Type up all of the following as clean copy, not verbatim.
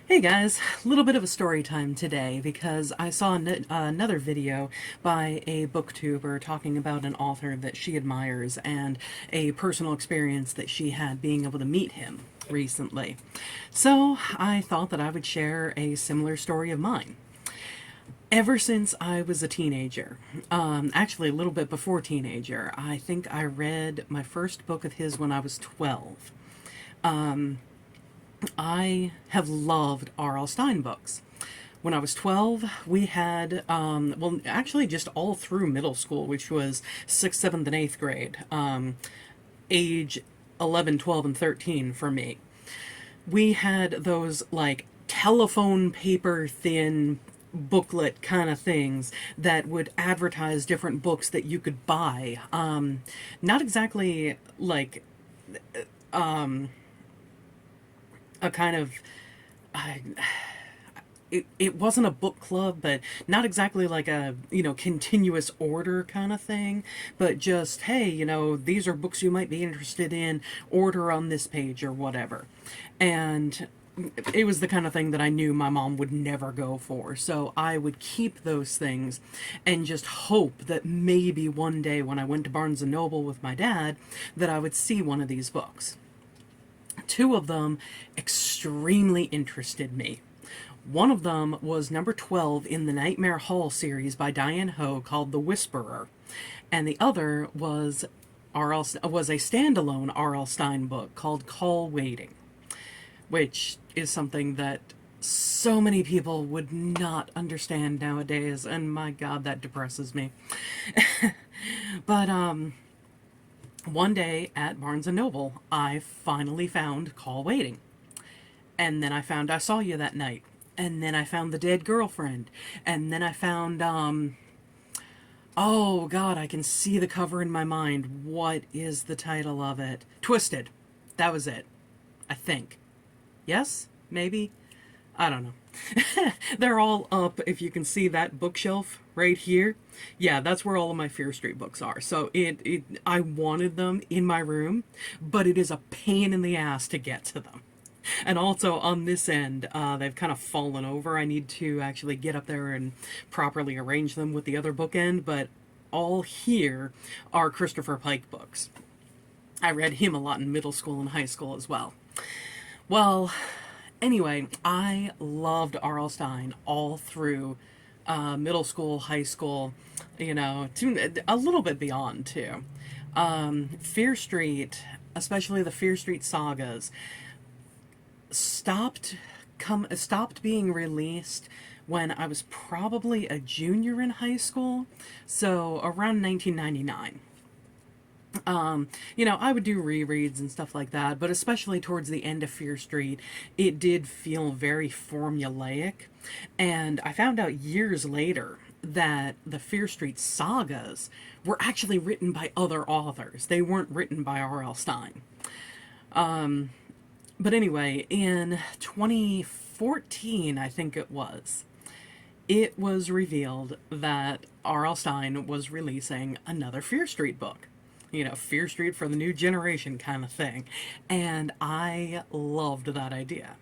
Hey guys, a little bit of a story time today because I saw another video by a booktuber talking about an author that she admires and a personal experience that she had being able to meet him recently. So I thought that I would share a similar story of mine. Ever since I was a teenager, actually a little bit before teenager, I think I read my first book of his when I was 12. I have loved R L Stine books. When I was 12, we had, well, actually just all through middle school, which was 6th, 7th, and 8th grade, age 11, 12, and 13 for me. We had those, like, telephone paper thin booklet kind of things that would advertise different books that you could buy. Not exactly like a kind of it wasn't a book club, but not exactly like a, continuous order kind of thing, but just, hey, these are books you might be interested in, order on this page or whatever. And it was the kind of thing that I knew my mom would never go for. So I would keep those things and just hope that maybe one day when I went to Barnes and Noble with my dad, that I would see one of these books. Two of them extremely interested me. One of them was number 12 in the Nightmare Hall series by Diane Ho called The Whisperer. And the other was was a standalone R L Stine book called Call Waiting, which is something that so many people would not understand nowadays, and my god, that depresses me. But one day at Barnes and Noble, I finally found Call Waiting. And then I found I Saw You That Night. And then I found The Dead Girlfriend. And then I found, oh god, I can see the cover in my mind. What is the title of it? Twisted. That was it. I think. Yes? Maybe? I don't know. They're all up. If you can see that bookshelf right here, yeah, that's where all of my Fear Street books are. So I wanted them in my room, but it is a pain in the ass to get to them. And also on this end, they've kind of fallen over. I need to actually get up there and properly arrange them with the other bookend, but all here are Christopher Pike books. I read him a lot in middle school and high school as well. Well, anyway, I loved R.L. Stine all through middle school, high school, a little bit beyond too. Fear Street, especially the Fear Street sagas, stopped being released when I was probably a junior in high school, so around 1999. I would do rereads and stuff like that, but especially towards the end of Fear Street, it did feel very formulaic. And I found out years later that the Fear Street sagas were actually written by other authors. They weren't written by R L Stine. But anyway, in 2014, I think it was revealed that R L Stine was releasing another Fear Street book. Fear Street for the new generation kind of thing. And I loved that idea.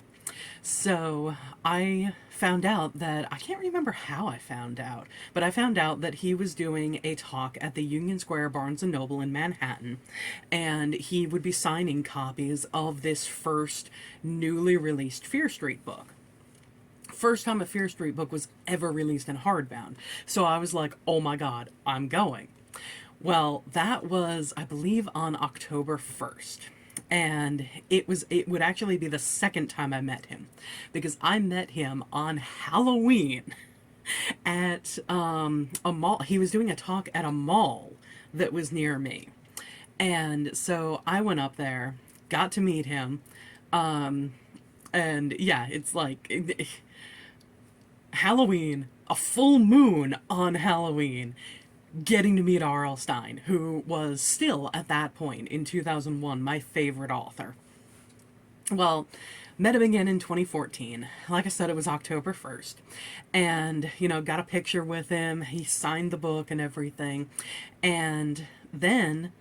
So I found out that, I can't remember how I found out, but I found out that he was doing a talk at the Union Square Barnes & Noble in Manhattan, and he would be signing copies of this first newly released Fear Street book. First time a Fear Street book was ever released in hardbound. So I was like, oh my god, I'm going. Well, that was, I believe, on October 1st. And it would actually be the second time I met him, because I met him on Halloween at a mall. He was doing a talk at a mall that was near me. And so I went up there, got to meet him. And yeah, it's like Halloween, a full moon on Halloween, getting to meet R L Stine, who was still, at that point, in 2001, my favorite author. Well, met him again in 2014. Like I said, it was October 1st. And, got a picture with him. He signed the book and everything. And then,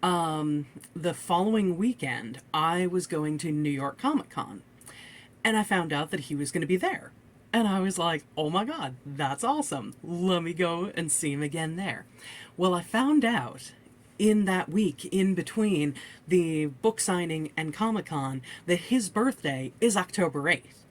the following weekend, I was going to New York Comic Con. and I found out that he was going to be there. And I was like, oh my God, that's awesome. Let me go and see him again there. Well, I found out in that week in between the book signing and Comic-Con that his birthday is October 8th.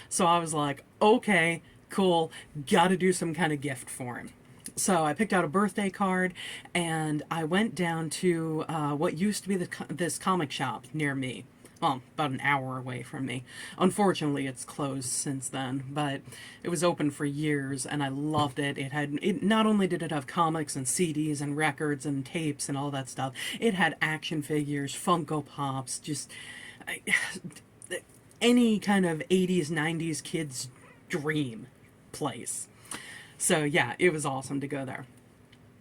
So I was like, okay, cool, gotta do some kind of gift for him. So I picked out a birthday card, and I went down to what used to be this comic shop near me. Well, about an hour away from me. Unfortunately, it's closed since then, but it was open for years, and I loved it. It not only did it have comics and CDs and records and tapes and all that stuff, it had action figures, Funko Pops, just I, any kind of 80s, 90s kids' dream place. So yeah, it was awesome to go there.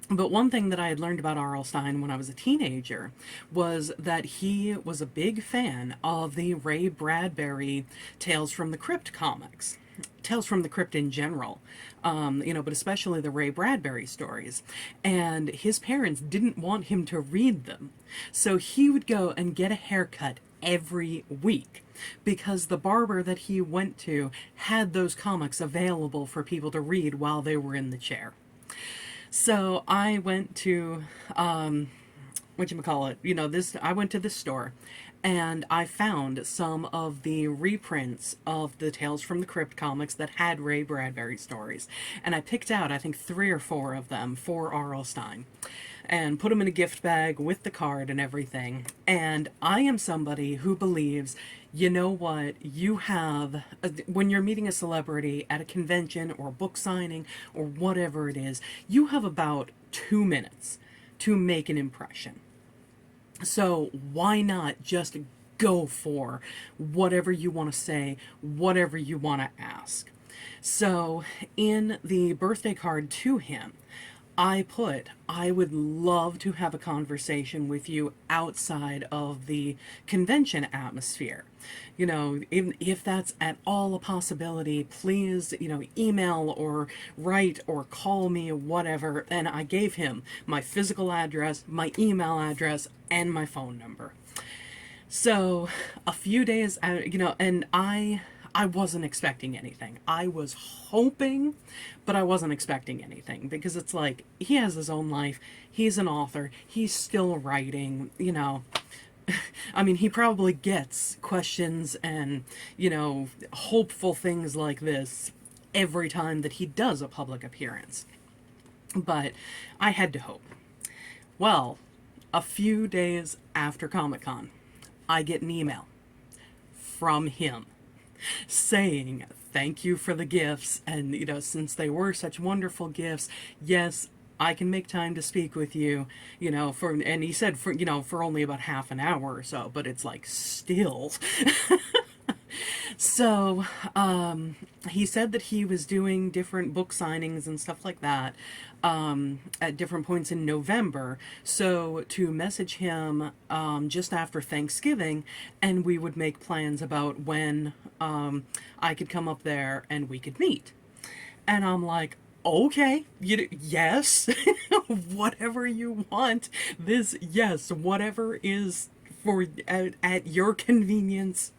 But one thing that I had learned about R L Stine when I was a teenager was that he was a big fan of the Ray Bradbury Tales from the Crypt comics. Tales from the Crypt in general, but especially the Ray Bradbury stories. And his parents didn't want him to read them. So he would go and get a haircut every week because the barber that he went to had those comics available for people to read while they were in the chair. So I went to, I went to this store, and I found some of the reprints of the Tales from the Crypt comics that had Ray Bradbury stories. And I picked out, I think, 3 or 4 of them for R L Stine, and put them in a gift bag with the card and everything. And I am somebody who believes, you know what, when you're meeting a celebrity at a convention or a book signing or whatever it is, you have about 2 minutes to make an impression. So why not just go for whatever you want to say, whatever you want to ask? So in the birthday card to him, I would love to have a conversation with you outside of the convention atmosphere. If that's at all a possibility, please, email or write or call me or whatever. And I gave him my physical address, my email address, and my phone number. So a few days out, and I wasn't expecting anything. I was hoping, but I wasn't expecting anything, because it's like, he has his own life. He's an author. He's still writing, I mean, he probably gets questions and, hopeful things like this every time that he does a public appearance. But I had to hope. Well, a few days after Comic-Con, I get an email from him saying, thank you for the gifts, and since they were such wonderful gifts, yes, I can make time to speak with you, and he said for only about half an hour or so, but it's like, still. So, he said that he was doing different book signings and stuff like that, at different points in November, so to message him, just after Thanksgiving, and we would make plans about when, I could come up there and we could meet. And I'm like, okay, yes, whatever you want, yes, whatever is at your convenience,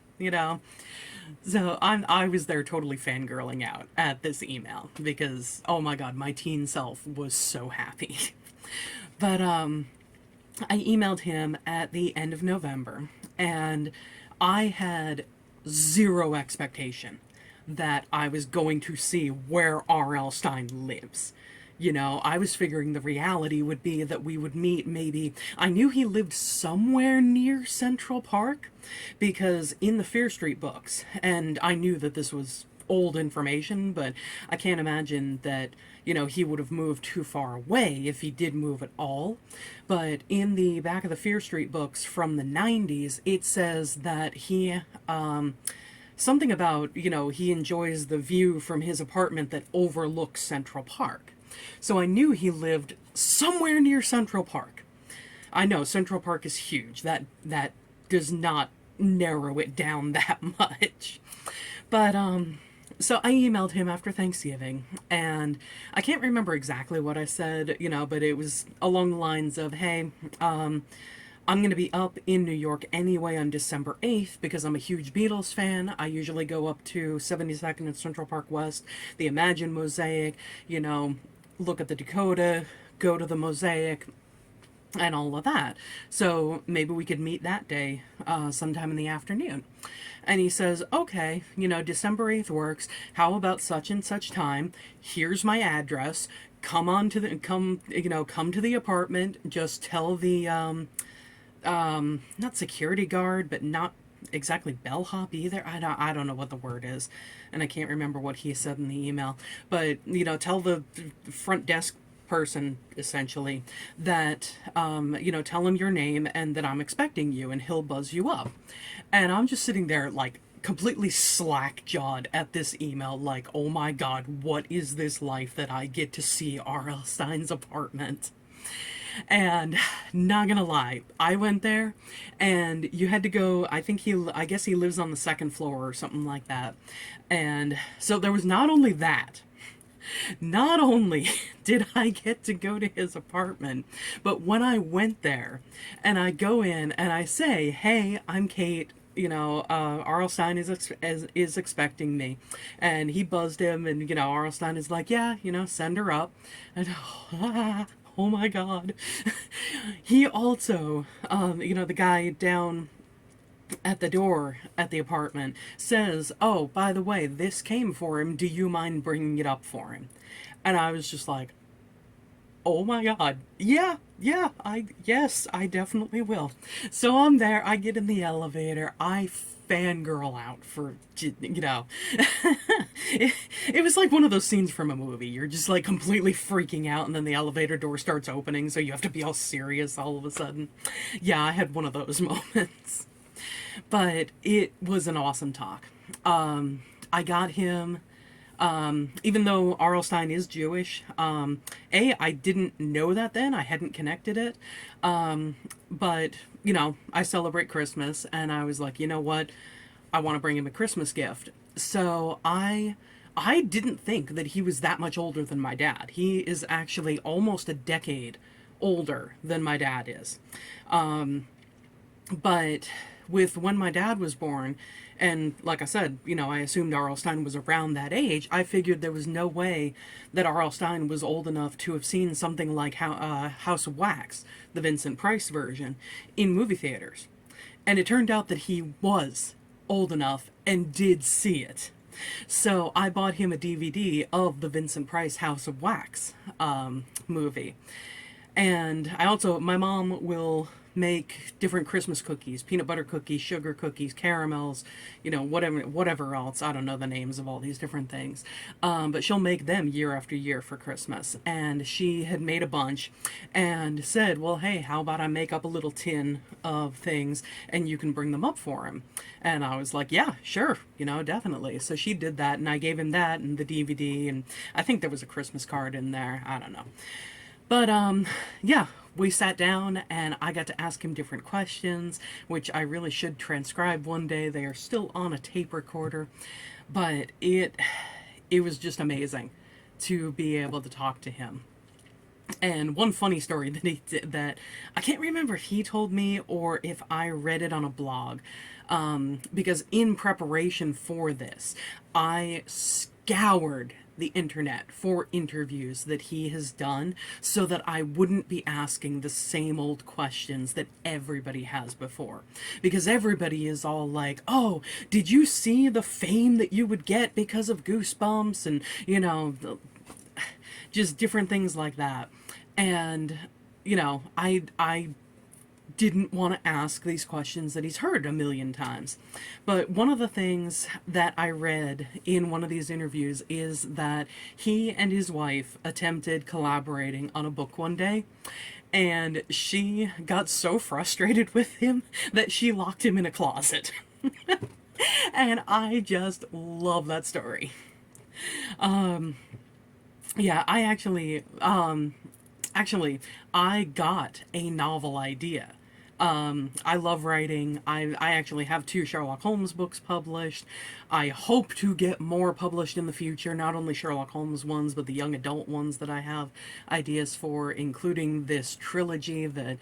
So I was there totally fangirling out at this email, because, oh my God, my teen self was so happy. But I emailed him at the end of November, and I had zero expectation that I was going to see where R L Stine lives. I was figuring the reality would be that we would meet maybe... I knew he lived somewhere near Central Park, because in the Fear Street books, and I knew that this was old information, but I can't imagine that, he would have moved too far away if he did move at all. But in the back of the Fear Street books from the 90s, it says that he... something about, he enjoys the view from his apartment that overlooks Central Park. So I knew he lived somewhere near Central Park. I know Central Park is huge. That does not narrow it down that much. But so I emailed him after Thanksgiving, and I can't remember exactly what I said, but it was along the lines of, hey, I'm going to be up in New York anyway on December 8th because I'm a huge Beatles fan. I usually go up to 72nd and Central Park West, the Imagine Mosaic, you know, look at the Dakota, go to the Mosaic, and all of that. So maybe we could meet that day sometime in the afternoon. And he says, okay, you know, December 8th works. How about such and such time? Here's my address. Come on to the, come to the apartment. Just tell the, not security guard, but not exactly bellhop either. I don't know what the word is. And I can't remember what he said in the email. But, you know, tell the front desk person essentially that tell him your name and that I'm expecting you, and he'll buzz you up. And I'm just sitting there like completely slack-jawed at this email, like, oh my god, what is this life that I get to see R L Stine's apartment? And not gonna lie, I went there and you had to go, I guess he lives on the second floor or something like that. And so there was not only that, not only did I get to go to his apartment, but when I went there and I go in and I say, hey, I'm Kate, R L Stine is expecting me. And he buzzed him, and, R L Stine is like, yeah, send her up. And, oh my god. He also, the guy down at the door at the apartment says, oh, by the way, this came for him. Do you mind bringing it up for him? And I was just like, oh my god, yeah, yes, I definitely will. So I'm there, I get in the elevator, I fangirl out for, it was like one of those scenes from a movie. You're just like completely freaking out, and then the elevator door starts opening, so you have to be all serious all of a sudden. Yeah, I had one of those moments. But it was an awesome talk. I got him, even though R L Stine is Jewish, I didn't know that then. I hadn't connected it. But, I celebrate Christmas, and I was like, you know what? I want to bring him a Christmas gift. So I didn't think that he was that much older than my dad. He is actually almost a decade older than my dad is. But with when my dad was born, and like I said, I assumed R L Stine was around that age, I figured there was no way that R L Stine was old enough to have seen something like House of Wax, the Vincent Price version, in movie theaters. And it turned out that he was old enough and did see it. So I bought him a DVD of the Vincent Price House of Wax movie. And my mom will make different Christmas cookies, peanut butter cookies, sugar cookies, caramels, whatever else. I don't know the names of all these different things. But she'll make them year after year for Christmas. And she had made a bunch and said, well, hey, how about I make up a little tin of things and you can bring them up for him? And I was like, yeah, sure, definitely. So she did that, and I gave him that and the DVD, and I think there was a Christmas card in there. I don't know. But, yeah, we sat down and I got to ask him different questions, which I really should transcribe one day. They are still on a tape recorder, but it was just amazing to be able to talk to him. And one funny story that he did, that I can't remember if he told me or if I read it on a blog, because in preparation for this, I scoured the internet for interviews that he has done so that I wouldn't be asking the same old questions that everybody has before. Because everybody is all like, oh, did you see the fame that you would get because of Goosebumps? And, just different things like that. And, I didn't want to ask these questions that he's heard a million times. But one of the things that I read in one of these interviews is that he and his wife attempted collaborating on a book one day, and she got so frustrated with him that she locked him in a closet. And I just love that story. Yeah, I actually, I got a novel idea. I love writing. I actually have 2 Sherlock Holmes books published. I hope to get more published in the future, not only Sherlock Holmes ones, but the young adult ones that I have ideas for, including this trilogy that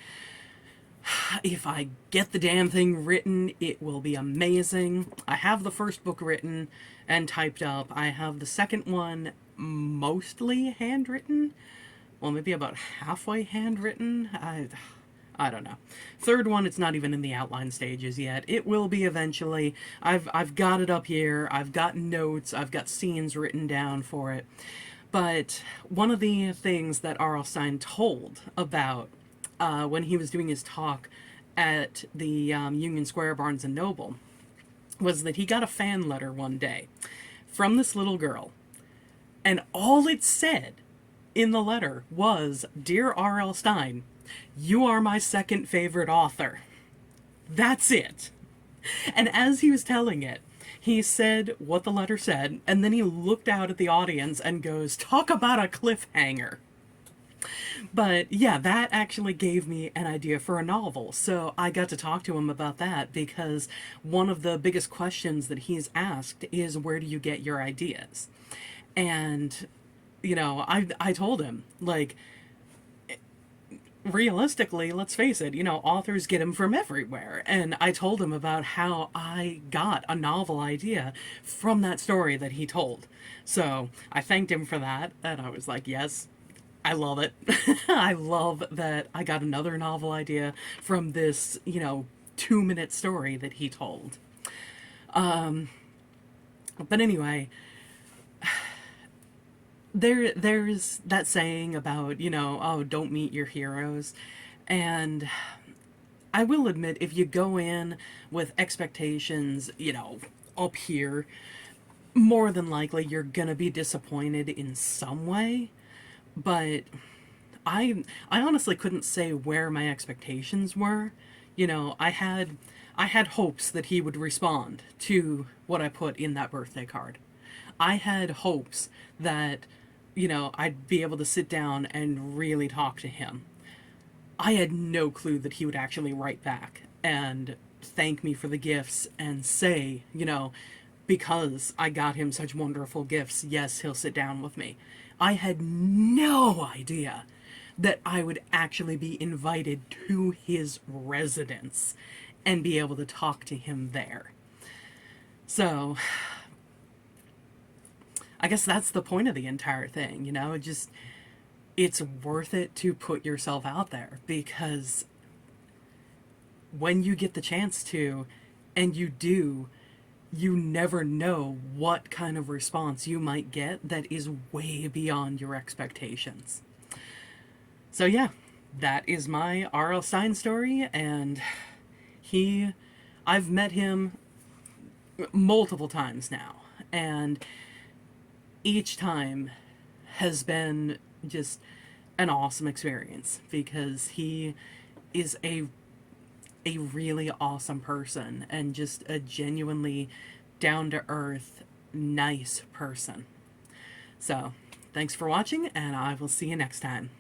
If I get the damn thing written, it will be amazing. I have the first book written and typed up. I have the second one mostly handwritten. Well, maybe about halfway handwritten. I don't know. Third one, it's not even in the outline stages yet. It will be eventually. I've got it up here. I've got notes. I've got scenes written down for it. But one of the things that R L Stine told about when he was doing his talk at the Union Square Barnes and Noble was that he got a fan letter one day from this little girl, and all it said in the letter was, "Dear R L Stine, you are my second favorite author." That's it. And as he was telling it, he said what the letter said, and then he looked out at the audience and goes, "Talk about a cliffhanger." But yeah, that actually gave me an idea for a novel. So I got to talk to him about that because one of the biggest questions that he's asked is, where do you get your ideas? And, I told him, like, realistically, let's face it, authors get them from everywhere. And I told him about how I got a novel idea from that story that he told. So I thanked him for that, and I was like, yes, I love it. I love that I got another novel idea from this, 2-minute story that he told. But anyway, there's that saying about, oh, don't meet your heroes. And I will admit, if you go in with expectations, up here, more than likely you're gonna be disappointed in some way. But I honestly couldn't say where my expectations were. I had hopes that he would respond to what I put in that birthday card. I had hopes that, I'd be able to sit down and really talk to him. I had no clue that he would actually write back and thank me for the gifts and say, because I got him such wonderful gifts, yes, he'll sit down with me. I had no idea that I would actually be invited to his residence and be able to talk to him there. So, I guess that's the point of the entire thing, it's worth it to put yourself out there, because when you get the chance to, and you do, you never know what kind of response you might get that is way beyond your expectations. So yeah, that is my R L Stine story, and I've met him multiple times now, and each time has been just an awesome experience, because he is a really awesome person and just a genuinely down-to-earth, nice person. So, thanks for watching, and I will see you next time.